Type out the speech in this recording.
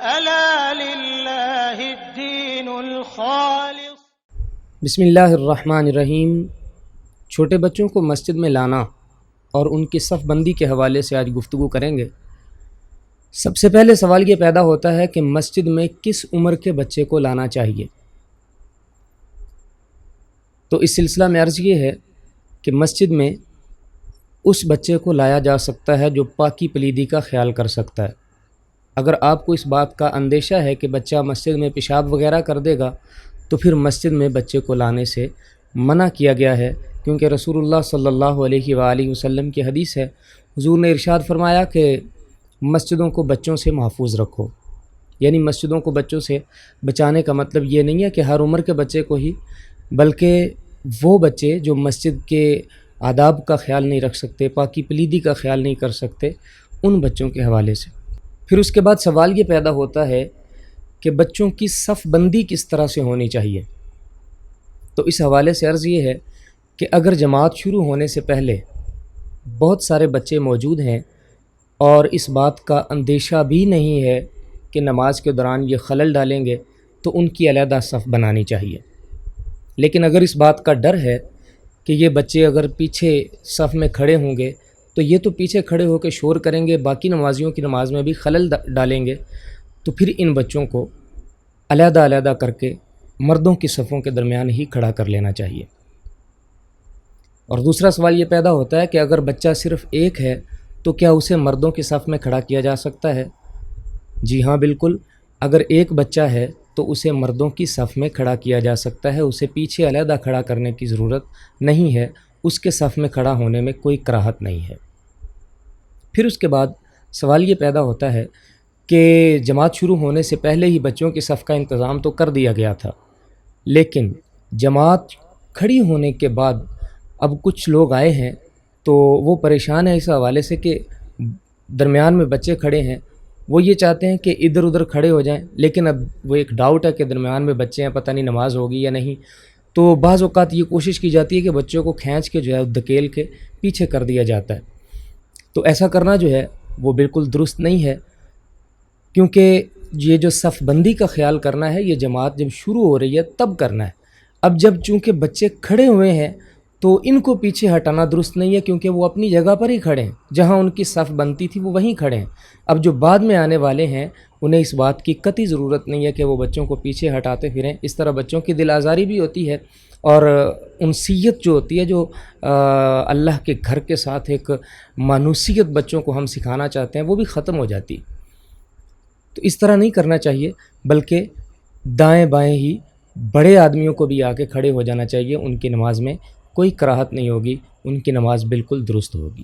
ألا لله الدين الخالص۔ بسم اللہ الرحمن الرحیم۔ چھوٹے بچوں کو مسجد میں لانا اور ان کی صف بندی کے حوالے سے آج گفتگو کریں گے۔ سب سے پہلے سوال یہ پیدا ہوتا ہے کہ مسجد میں کس عمر کے بچے کو لانا چاہیے؟ تو اس سلسلہ میں عرض یہ ہے کہ مسجد میں اس بچے کو لایا جا سکتا ہے جو پاکی پلیدی کا خیال کر سکتا ہے۔ اگر آپ کو اس بات کا اندیشہ ہے کہ بچہ مسجد میں پیشاب وغیرہ کر دے گا تو پھر مسجد میں بچے کو لانے سے منع کیا گیا ہے، کیونکہ رسول اللہ صلی اللہ علیہ وآلہ وسلم کی حدیث ہے، حضور نے ارشاد فرمایا کہ مسجدوں کو بچوں سے محفوظ رکھو۔ یعنی مسجدوں کو بچوں سے بچانے کا مطلب یہ نہیں ہے کہ ہر عمر کے بچے کو ہی، بلکہ وہ بچے جو مسجد کے آداب کا خیال نہیں رکھ سکتے، پاکی پلیدی کا خیال نہیں کر سکتے، ان بچوں کے حوالے سے۔ پھر اس کے بعد سوال یہ پیدا ہوتا ہے کہ بچوں کی صف بندی کس طرح سے ہونی چاہیے؟ تو اس حوالے سے عرض یہ ہے کہ اگر جماعت شروع ہونے سے پہلے بہت سارے بچے موجود ہیں اور اس بات کا اندیشہ بھی نہیں ہے کہ نماز کے دوران یہ خلل ڈالیں گے، تو ان کی علیحدہ صف بنانی چاہیے۔ لیکن اگر اس بات کا ڈر ہے کہ یہ بچے اگر پیچھے صف میں کھڑے ہوں گے تو یہ تو پیچھے کھڑے ہو کے شور کریں گے، باقی نمازیوں کی نماز میں بھی خلل ڈالیں گے، تو پھر ان بچوں کو علیحدہ علیحدہ کر کے مردوں کی صفوں کے درمیان ہی کھڑا کر لینا چاہیے۔ اور دوسرا سوال یہ پیدا ہوتا ہے کہ اگر بچہ صرف ایک ہے تو کیا اسے مردوں کی صف میں کھڑا کیا جا سکتا ہے؟ جی ہاں، بالکل۔ اگر ایک بچہ ہے تو اسے مردوں کی صف میں کھڑا کیا جا سکتا ہے، اسے پیچھے علیحدہ کھڑا کرنے کی ضرورت نہیں ہے، اس کے صف میں کھڑا ہونے میں کوئی کراہت نہیں ہے۔ پھر اس کے بعد سوال یہ پیدا ہوتا ہے کہ جماعت شروع ہونے سے پہلے ہی بچوں کی صف کا انتظام تو کر دیا گیا تھا، لیکن جماعت کھڑی ہونے کے بعد اب کچھ لوگ آئے ہیں تو وہ پریشان ہیں اس حوالے سے کہ درمیان میں بچے کھڑے ہیں، وہ یہ چاہتے ہیں کہ ادھر ادھر کھڑے ہو جائیں، لیکن اب وہ ایک ڈاؤٹ ہے کہ درمیان میں بچے ہیں، پتہ نہیں نماز ہوگی یا نہیں، تو بعض اوقات یہ کوشش کی جاتی ہے کہ بچوں کو کھینچ کے جو ہے دھکیل کے پیچھے کر دیا جاتا ہے۔ تو ایسا کرنا جو ہے وہ بالکل درست نہیں ہے، کیونکہ یہ جو صف بندی کا خیال کرنا ہے یہ جماعت جب شروع ہو رہی ہے تب کرنا ہے۔ اب جب چونکہ بچے کھڑے ہوئے ہیں تو ان کو پیچھے ہٹانا درست نہیں ہے، کیونکہ وہ اپنی جگہ پر ہی کھڑے ہیں، جہاں ان کی صف بنتی تھی وہ وہیں کھڑے ہیں۔ اب جو بعد میں آنے والے ہیں انہیں اس بات کی قطعی ضرورت نہیں ہے کہ وہ بچوں کو پیچھے ہٹاتے پھریں، اس طرح بچوں کی دل آزاری بھی ہوتی ہے اور انسیت جو ہوتی ہے، جو اللہ کے گھر کے ساتھ ایک مانوسیت بچوں کو ہم سکھانا چاہتے ہیں، وہ بھی ختم ہو جاتی۔ تو اس طرح نہیں کرنا چاہیے، بلکہ دائیں بائیں ہی بڑے آدمیوں کو بھی آ کے کھڑے ہو جانا چاہیے، ان کی نماز میں کوئی کراہت نہیں ہوگی، ان کی نماز بالکل درست ہوگی۔